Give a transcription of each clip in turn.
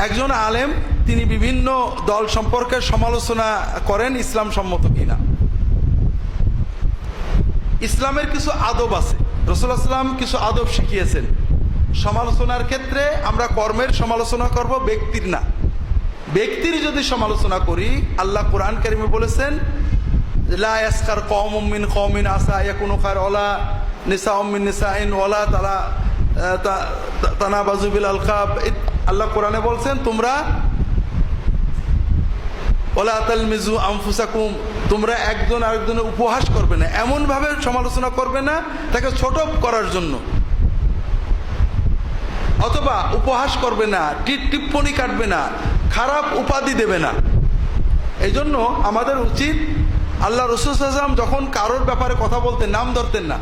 একজন আলেম তিনি বিভিন্ন দল সম্পর্কে সমালোচনা করেন ইসলাম সম্মত কিনা। ইসলামের কিছু আদব আছে, রাসূলুল্লাহ সাল্লাল্লাহু আলাইহি ওয়াসাল্লাম কিছু আদব শিখিয়েছেন। সমালোচনার ক্ষেত্রে আমরা কর্মের সমালোচনা করব, ব্যক্তির না। ব্যক্তির যদি সমালোচনা করি, আল্লাহ কোরআন কারীমে বলেছেন লা ইয়াসখার কওমুম মিন কওমিন আসা ইয়াকুনু খায়রা ওয়ালা নিসাউম মিন নিসাইন ওয়ালা তানাবাযু বিল আলকাব। আল্লাহ কোরআনে বলছেন তোমরা ওয়ালা তালমিজু আনফুসাকুম, তোমরা একজন আরেকজনের উপহাস করবে না, এমন ভাবে সমালোচনা করবে না তাকে ছোট করার জন্য, অথবা উপহাস করবে না, টিপ্পনি কাটবে না, খারাপ উপাধি দেবে না। এই জন্য আমাদের উচিত, আল্লাহ রাসূল সাল্লাল্লাহু আলাইহি ওয়াসাল্লাম যখন কারোর ব্যাপারে কথা বলতেন নাম ধরতেন না।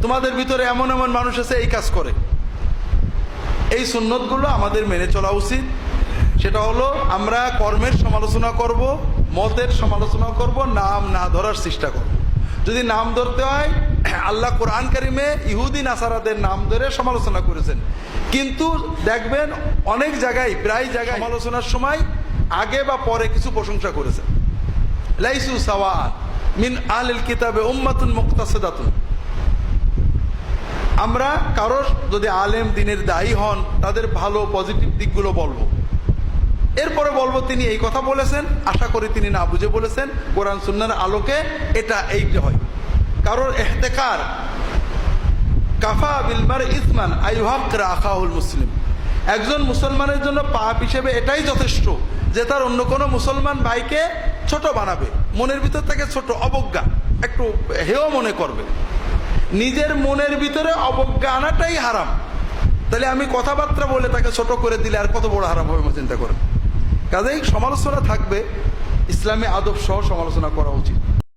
তোমাদের ভিতরে এমন এমন মানুষ আছে এই কাজ করে, এই সুন্নতগুলো আমাদের মেনে চলা উচিত। সেটা হলো আমরা কর্মের সমালোচনা করব, মতের সমালোচনা করব, নাম না ধরার চেষ্টা করব। যদি নাম ধরতে হয়, আল্লাহ কোরআন কারীমে ইহুদি নাসারাদের নাম ধরে সমালোচনা করেছেন, কিন্তু দেখবেন অনেক জায়গায়, প্রায় জায়গায় সমালোচনার সময় আগে বা পরে কিছু প্রশংসা করেছেন। লাইসু সাওয়া মিন আহলিল কিতাবে উম্মাতুন মুকতাসিদাতুন। আমরা কারোর যদি আলেম দিনের দায়ী হন, তাদের ভালো পজিটিভ দিকগুলো বলবো, এরপরে বলবো তিনি এই কথা বলেছেন, আশা করি তিনি না বুঝে বলেছেন, কোরআন সুন্নাহর আলোকে এটা এইটা হয়। কারোর ইহতিকার কাফা বিল মার ইসমান আইয়ুহাক্কিরা আখাহুল মুসলিম। একজন মুসলমানের জন্য পাপ হিসেবে এটাই যথেষ্ট যে তার অন্য কোনো মুসলমান ভাইকে ছোট বানাবে, মনের ভিতর থেকে ছোট, অবজ্ঞা, একটু হেয় মনে করবে। নিজের মনের ভিতরে অবজ্ঞা আনাটাই হারাম। তাহলে আমি কথাবার্তা বলে তাকে ছোট করে দিলে আর কত বড় হারাম হবে চিন্তা করেন। কাজেই সমালোচনা থাকবে, ইসলামী আদব সহ সমালোচনা করা উচিত।